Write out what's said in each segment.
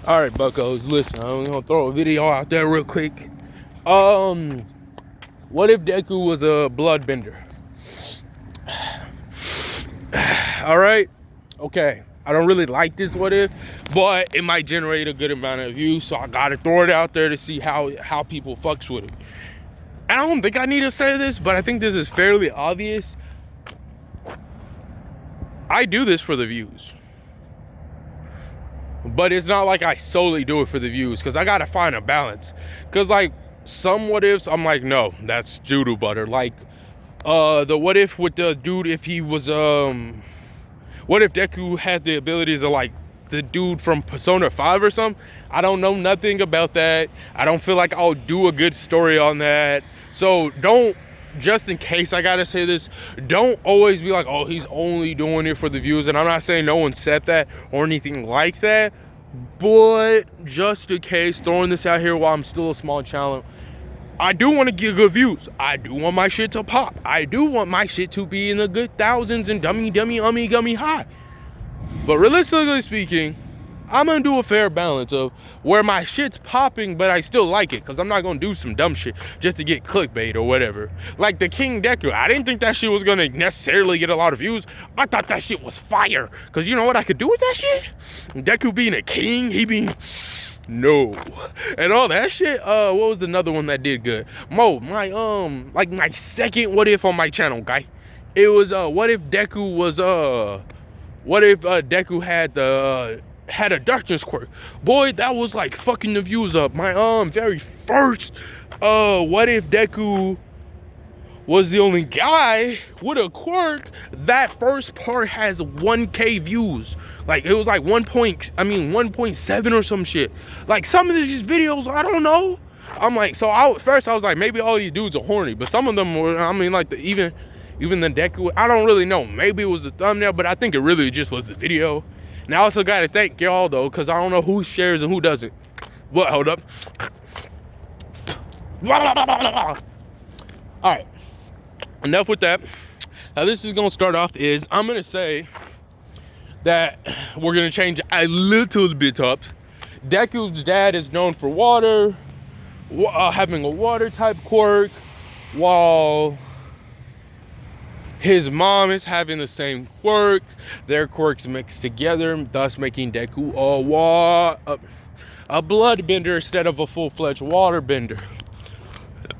All right, buckos, listen, I'm gonna throw a video out there real quick. What if Deku was a bloodbender? All right, okay. I don't really like this what if, but it might generate a good amount of views, so I gotta throw it out there to see how people fucks with it. I don't think I need to say this, but I think this is fairly obvious. I do this for the views. But it's not like I solely do it for the views, because I gotta find a balance. Because like some what ifs, I'm like, no, that's doodle butter. Like the what if with the dude, if he was what if Deku had the abilities of like the dude from Persona 5 or something? I don't know nothing about that. I don't feel like I'll do a good story on that. So don't, just in case I gotta say this, don't always be like, oh, he's only doing it for the views. And I'm not saying no one said that or anything like that, but just in case, throwing this out here while I'm still a small channel, I do want to get good views. I do want my shit to pop. I do want my shit to be in the good thousands and gummy high. But realistically speaking, I'm gonna do a fair balance of where my shit's popping, but I still like it, because I'm not gonna do some dumb shit just to get clickbait or whatever. Like the King Deku, I didn't think that shit was gonna necessarily get a lot of views. I thought that shit was fire, because you know what I could do with that shit? Deku being a king, he being... No. And all that shit, what was another one that did good? My like my second what if on my channel, guy. It was what if Deku was Deku had a darkness quirk. Boy, that was like fucking the views up. My very first what if Deku was the only guy with a quirk. That first part has 1K views. Like it was like 1.7 or some shit. Like some of these videos, I don't know. I'm like, so at first I was like, maybe all these dudes are horny, but some of them were, I mean, like even the Deku, I don't really know. Maybe it was the thumbnail, but I think it really just was the video. And I also gotta thank y'all though, because I don't know who shares and who doesn't. What? Hold up. All right. Enough with that. How this is gonna start off is I'm gonna say that we're gonna change a little bit up. Deku's dad is known for water, having a water type quirk, while his mom is having the same quirk. Their quirks mixed together, thus making Deku a bloodbender instead of a full-fledged waterbender.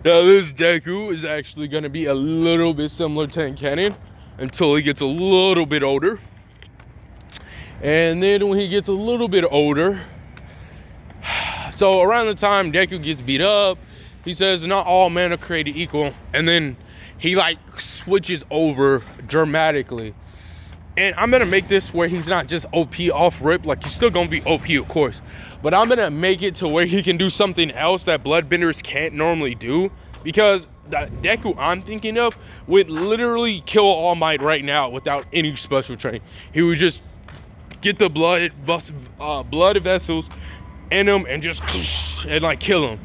Now this Deku is actually going to be a little bit similar to Cannon until he gets a little bit older. And then when he gets a little bit older, so around the time Deku gets beat up, he says not all men are created equal. And then he like switches over dramatically. And I'm gonna make this where he's not just OP off rip, like he's still gonna be OP of course, but I'm gonna make it to where he can do something else that bloodbenders can't normally do, because the Deku I'm thinking of would literally kill All Might right now without any special training. He would just get the blood vessels in him and just and like kill him.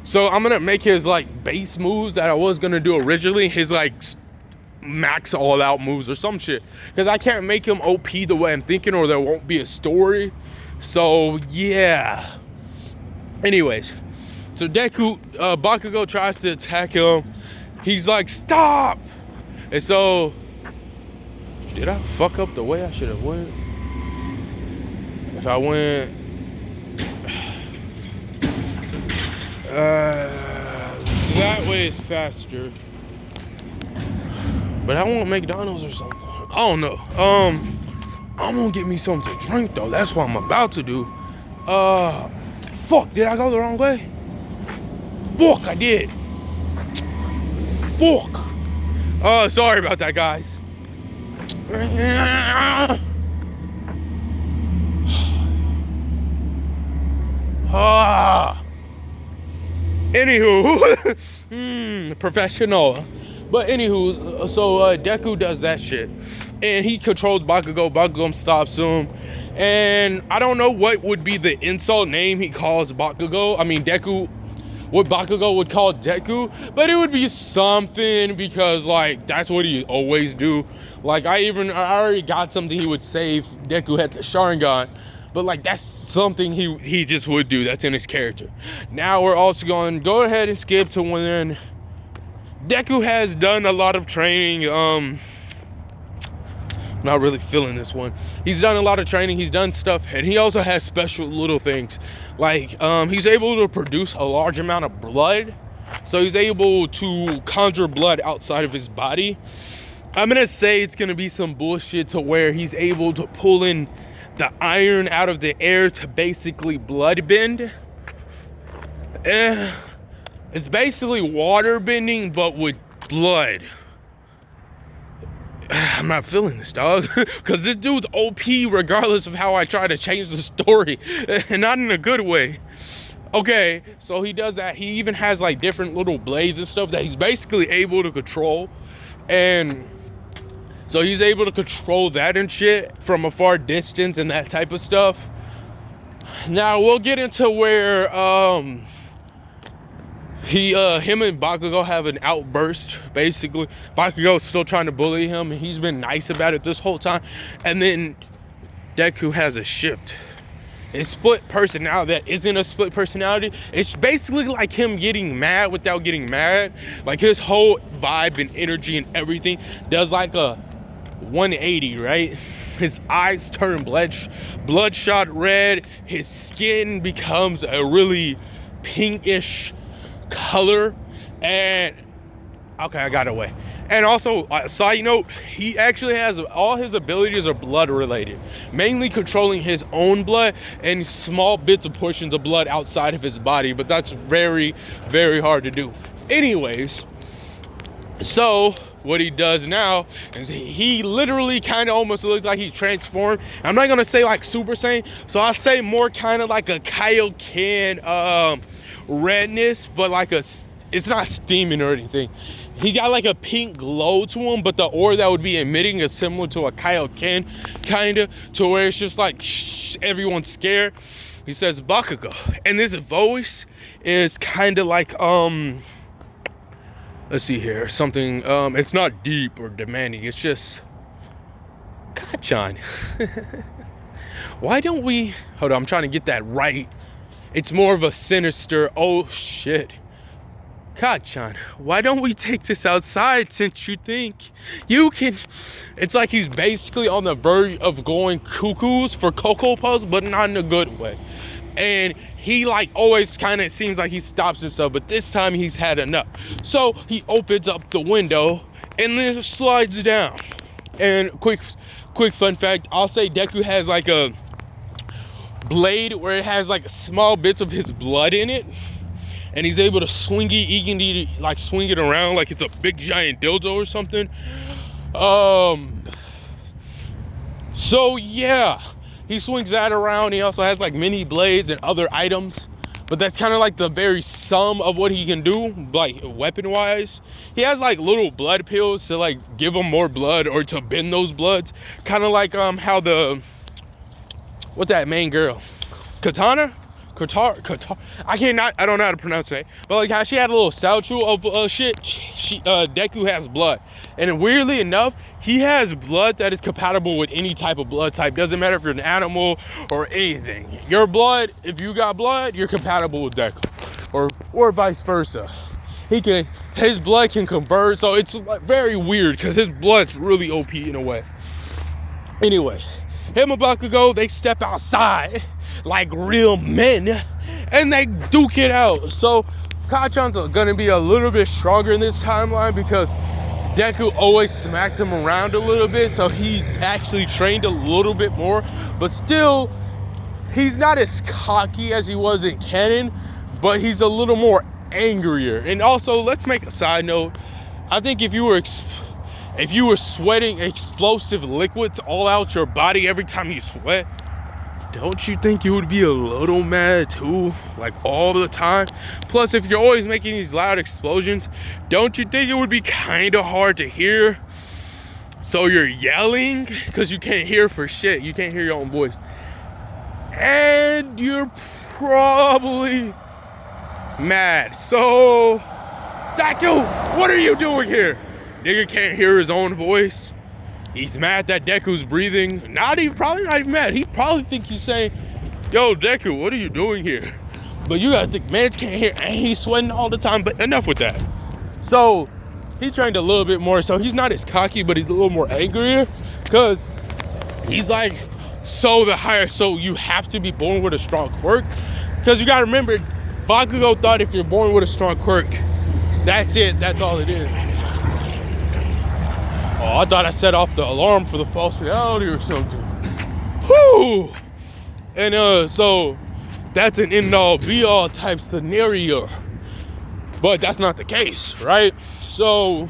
So I'm gonna make his like base moves that I was gonna do originally, his like max all out moves or some shit, because I can't make him OP the way I'm thinking or there won't be a story. So yeah, anyways, so Deku, Bakugo tries to attack him. He's like, stop. And so did I fuck up the way I should have went? If I went that way is faster, but I want McDonald's or something. I don't know. I'm gonna get me something to drink though. That's what I'm about to do. Fuck, did I go the wrong way? Fuck, I did. Fuck. Sorry about that, guys. Anywho, professional. But anywho, so Deku does that shit, and he controls Bakugo. Bakugo stops him, and I don't know what would be the insult name he calls Bakugo. I mean Deku, what Bakugo would call Deku, but it would be something, because like that's what he always do. Like I already got something he would say if Deku had the Sharingan, but like that's something he just would do. That's in his character. Now we're also going to go ahead and skip to when Deku has done a lot of training. Not really feeling this one. He's done a lot of training, he's done stuff, and he also has special little things. Like he's able to produce a large amount of blood. So he's able to conjure blood outside of his body. I'm gonna say it's gonna be some bullshit to where he's able to pull in the iron out of the air to basically blood bend. It's basically water bending, but with blood. I'm not feeling this, dog, because this dude's OP regardless of how I try to change the story, and not in a good way. Okay, so he does that. He even has like different little blades and stuff that he's basically able to control, and so he's able to control that and shit from a far distance and that type of stuff. Now we'll get into where him and Bakugo have an outburst. Basically, Bakugo's still trying to bully him, and he's been nice about it this whole time. And then Deku has a shift. His split personality that isn't a split personality. It's basically like him getting mad without getting mad. Like his whole vibe and energy and everything does like a 180, right? His eyes turn bloodshot red. His skin becomes a really pinkish color. And okay, I got away. And also, side note, he actually has all his abilities are blood related, mainly controlling his own blood and small bits of portions of blood outside of his body, but that's very, very hard to do. Anyways, so what he does now is he literally kind of almost looks like he's transformed. I'm not gonna say like Super Saiyan, so I'll say more kind of like a Kaioken redness, but like it's not steaming or anything. He got like a pink glow to him, but the aura that would be emitting is similar to a Kaioken, kind of, to where it's just like shh, everyone's scared. He says Bakugo, and this voice is kind of like let's see here, something it's not deep or demanding, it's just Kachan. Why don't we hold on, I'm trying to get that right. It's more of a sinister, oh shit, Kachan, why don't we take this outside since you think you can? It's like he's basically on the verge of going cuckoos for Cocoa Puffs, but not in a good way. And he like always kind of seems like he stops himself, but this time he's had enough. So he opens up the window and then slides down. And quick fun fact, I'll say Deku has like a blade where it has like small bits of his blood in it. And he's able to swing it around like it's a big giant dildo or something. So yeah, he swings that around. He also has like mini blades and other items, but that's kind of like the very sum of what he can do, like weapon wise. He has like little blood pills to like give him more blood or to bend those bloods, kind of like how what that main girl, Katana, I don't know how to pronounce it, but like how she had a little satchel of shit. Deku has blood, and weirdly enough, he has blood that is compatible with any type of blood type. Doesn't matter if you're an animal or anything. Your blood, if you got blood, you're compatible with Deku, or vice versa. His blood can convert, so it's like very weird because his blood's really OP in a way. Anyway, him and Bakugo, they step outside like real men and they duke it out. So Kachan's gonna be a little bit stronger in this timeline because Deku always smacks him around a little bit, so he actually trained a little bit more, but still he's not as cocky as he was in canon, but he's a little more angrier. And also, let's make a side note, I think if you were sweating explosive liquids all out your body every time you sweat, don't you think you would be a little mad too, like all the time? Plus, if you're always making these loud explosions, don't you think it would be kind of hard to hear? So you're yelling because you can't hear for shit. You can't hear your own voice. And you're probably mad. So, Deku, what are you doing here? Nigga can't hear his own voice. He's mad that Deku's breathing. Probably not even mad. He probably think he's saying, yo, Deku, what are you doing here? But you gotta think, man, can't hear, and he's sweating all the time. But enough with that. So he trained a little bit more. So he's not as cocky, but he's a little more angrier, because he's like, so you have to be born with a strong quirk. Because you gotta remember, Bakugo thought if you're born with a strong quirk, that's it, that's all it is. Oh, I thought I set off the alarm for the false reality or something. Whew! And so that's an end-all be-all type scenario. But that's not the case, right? So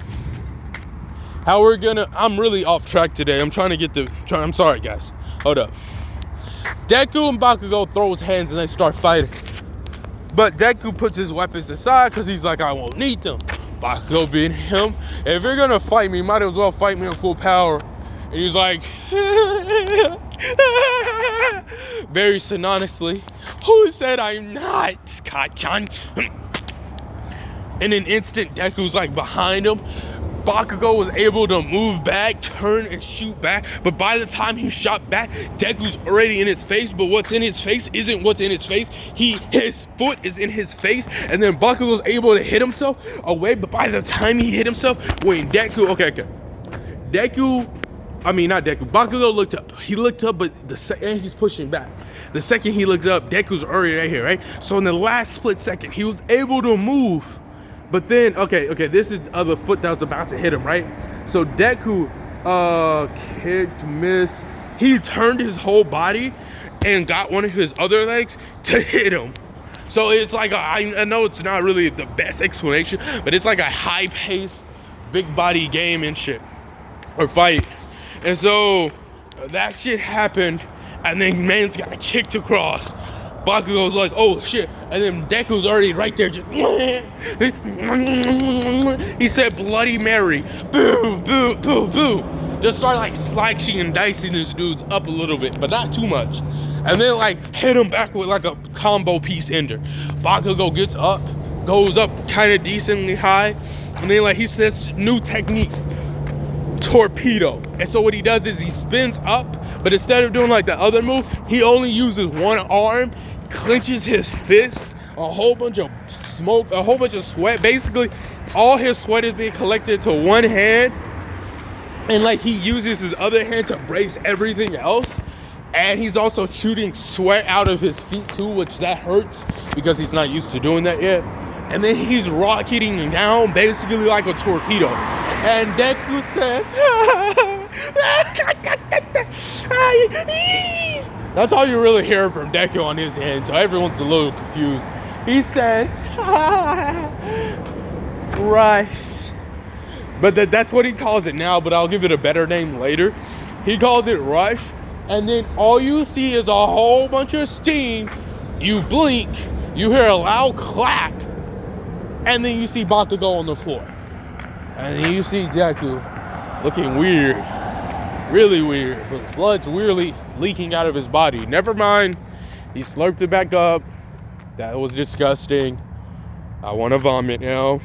I'm really off track today. I'm sorry guys. Hold up. Deku and Bakugo throw his hands and they start fighting. But Deku puts his weapons aside because he's like, I won't need them. Bakugo being him, if you're gonna fight me, might as well fight me in full power. And he's like, very synonymously, who said I'm not, Scott-chan? In an instant, Deku's like behind him. Bakugo was able to move back, turn, and shoot back. But by the time he shot back, Deku's already in his face. But what's in his face isn't what's in his face. His foot is in his face. And then Bakugo's able to hit himself away. But by the time he hit himself, when Bakugo looked up. He looked up, but and he's pushing back. The second he looks up, Deku's already right here, right? So in the last split second, he was able to move. But then, okay, this is the other foot that was about to hit him, right? So Deku, kicked, missed. He turned his whole body and got one of his other legs to hit him. So it's like, I know it's not really the best explanation, but it's like a high-paced, big body game and shit, or fight. And so that shit happened, and then man's got kicked across. Bakugo's like, oh shit, and then Deku's already right there, just he said Bloody Mary, boo, boo, boo, boo. Just started like slicing and dicing this dude's up a little bit, but not too much. And then like hit him back with like a combo piece ender. Bakugo gets up, goes up kind of decently high, and then like he says new technique, torpedo. And so what he does is he spins up, but instead of doing like the other move, he only uses one arm, clenches his fist, a whole bunch of smoke, a whole bunch of sweat. Basically, all his sweat is being collected to one hand, and like he uses his other hand to brace everything else. And he's also shooting sweat out of his feet too, which that hurts because he's not used to doing that yet. And then he's rocketing down basically like a torpedo. And Deku says, that's all you really hear from Deku on his end, so everyone's a little confused. He says, rush. But that's what he calls it now, but I'll give it a better name later. He calls it rush, and then all you see is a whole bunch of steam. You blink, you hear a loud clap, and then you see Bakugo on the floor. And then you see Deku looking weird, really weird, but blood's weirdly leaking out of his body. Never mind, he slurped it back up. That was disgusting. I want to vomit now.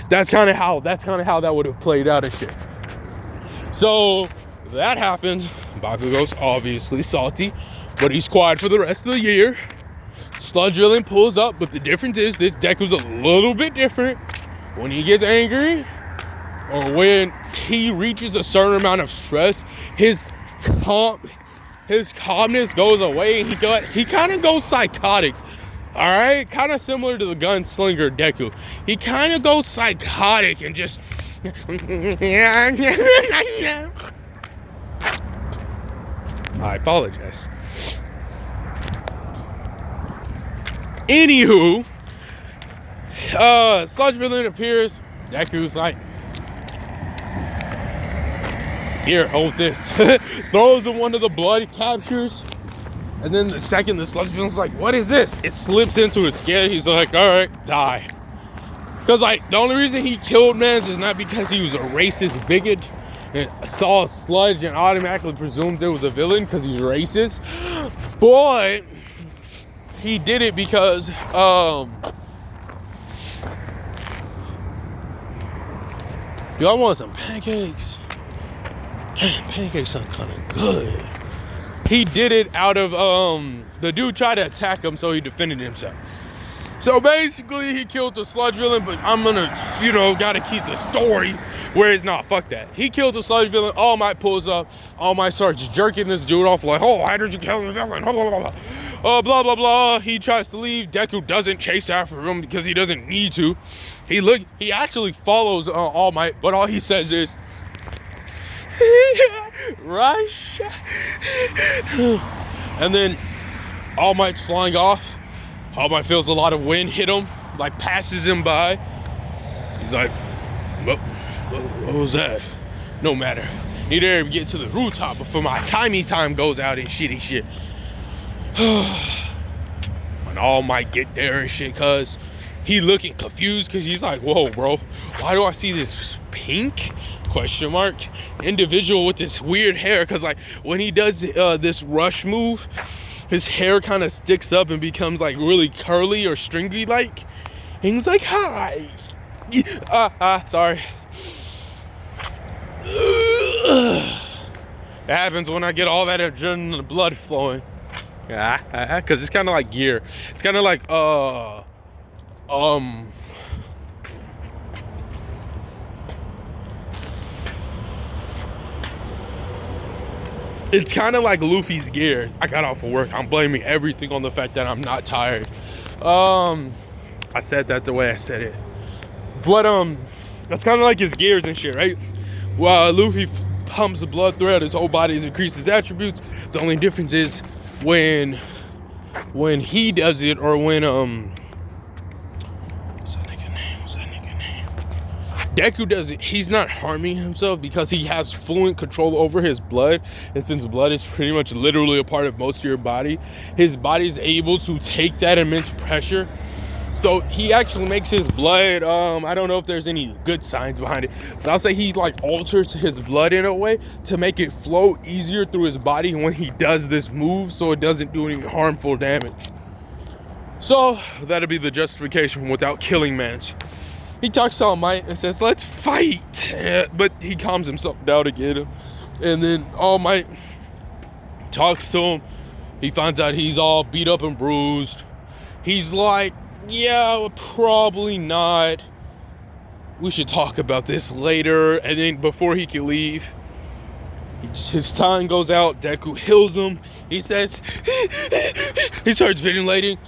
That's kind of how that would have played out and shit. So that happens. Bakugo's obviously salty, but he's quiet for the rest of the year. Sludge Villain pulls up, but the difference is this Deku's a little bit different. When he gets angry, or when he reaches a certain amount of stress, his calmness goes away, and he kind of goes psychotic. All right, kind of similar to the gunslinger Deku. He kind of goes psychotic and just I apologize. Anywho, Sludge Villain appears. Deku's like, here, hold this. Throws him one of the blood captures. And then the second the Sludge Villain's like, what is this? It slips into his skin. He's like, all right, die. Because like, the only reason he killed Mans is not because he was a racist bigot and saw a sludge and automatically presumed it was a villain because he's racist. But he did it because, y'all want some pancakes? Damn, pancakes sound kind of good. He did it out of the dude tried to attack him, so he defended himself. So basically, he killed the sludge villain, but I'm gonna, gotta keep the story where it's not. Fuck that. He killed the sludge villain. All Might pulls up. All Might starts jerking this dude off like, oh, why did you kill the villain? Blah, blah, blah. Blah, blah, blah. He tries to leave. Deku doesn't chase after him because he doesn't need to. He actually follows All Might, but all he says is, rush. And then All Might's flying off. All Might feels a lot of wind hit him, like passes him by. He's like, what was that? No matter. Need to get to the rooftop before my timey time goes out and shitty shit. When All Might get there and shit, cuz he looking confused because he's like, whoa, bro, why do I see this pink ? Individual with this weird hair? Because like when he does this rush move, his hair kind of sticks up and becomes like really curly or stringy like. And he's like, hi. Sorry. It happens when I get all that adrenaline blood flowing. Because it's kind of like gear. It's kind of like, it's kind of like Luffy's gear. I got off of work. I'm blaming everything on the fact that I'm not tired. I said that the way I said it. But that's kind of like his gears and shit, right? While Luffy pumps the blood throughout his whole body to increase his attributes, the only difference is when he does it, or when what's that nigga name? Deku does it, he's not harming himself because he has fluent control over his blood. And since blood is pretty much literally a part of most of your body, his body is able to take that immense pressure. So he actually makes his blood, I don't know if there's any good science behind it, but I'll say he like alters his blood in a way to make it flow easier through his body when he does this move, so it doesn't do any harmful damage. So that'll be the justification without killing Mans. He talks to All Might and says, let's fight. But he calms himself down again. And then All Might talks to him. He finds out he's all beat up and bruised. He's like, yeah, probably not. We should talk about this later. And then before he can leave, his time goes out. Deku heals him. He says, he starts ventilating.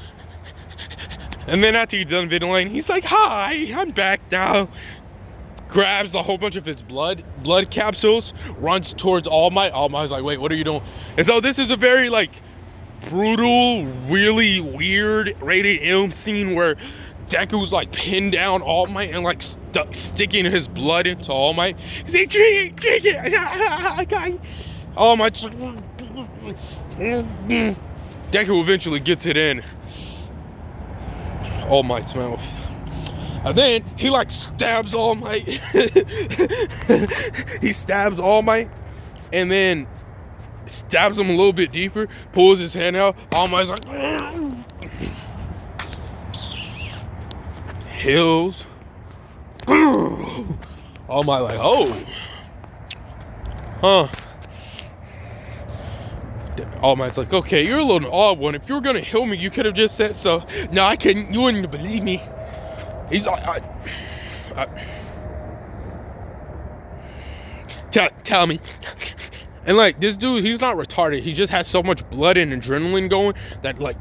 And then after he's done ventilating, he's like, hi, I'm back now. Grabs a whole bunch of his blood capsules, runs towards All Might. All Might's like, wait, what are you doing? And so this is a very like brutal, really weird rated M scene where Deku's like pinned down All Might and like sticking his blood into All Might. He's like, drink it. All Might. Deku eventually gets it in All Might's mouth. And then he like stabs All Might. He stabs All Might and then stabs him a little bit deeper, pulls his hand out. All Might's like, heals. All Might like, oh, huh. All Might's like, okay, you're a little odd one. If you were gonna heal me, you could have just said so. No, I couldn't. You wouldn't believe me. He's like, tell me. And like this dude, he's not retarded. He just has so much blood and adrenaline going that like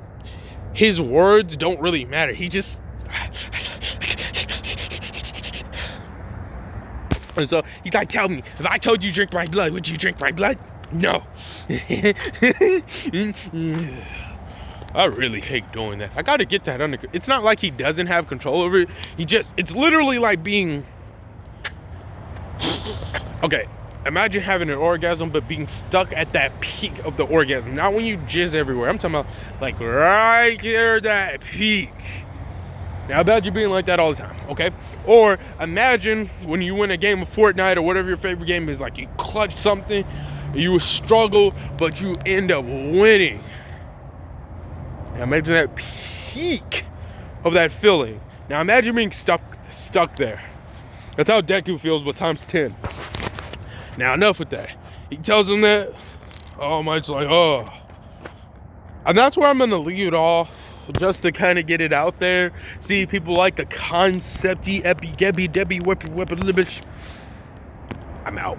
his words don't really matter. He just and so he's like, tell me, if I told you drink my blood, would you drink my blood? No. I really hate doing that. I gotta get that under. It's not like he doesn't have control over it. It's literally like being, okay, imagine having an orgasm but being stuck at that peak of the orgasm. Not when you jizz everywhere. I'm talking about like right there, that peak. Now imagine being like that all the time, okay? Or imagine when you win a game of Fortnite or whatever your favorite game is, like you clutch something, you struggle, but you end up winning. Now imagine that peak of that feeling. Now imagine being stuck there. That's how Deku feels, but times 10. Now enough with that. He tells him that. All Might's like, oh. And that's where I'm gonna leave it off, just to kind of get it out there. See, people like the concepty, epi, gebby, debby, whippy, bitch. I'm out.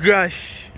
Gosh.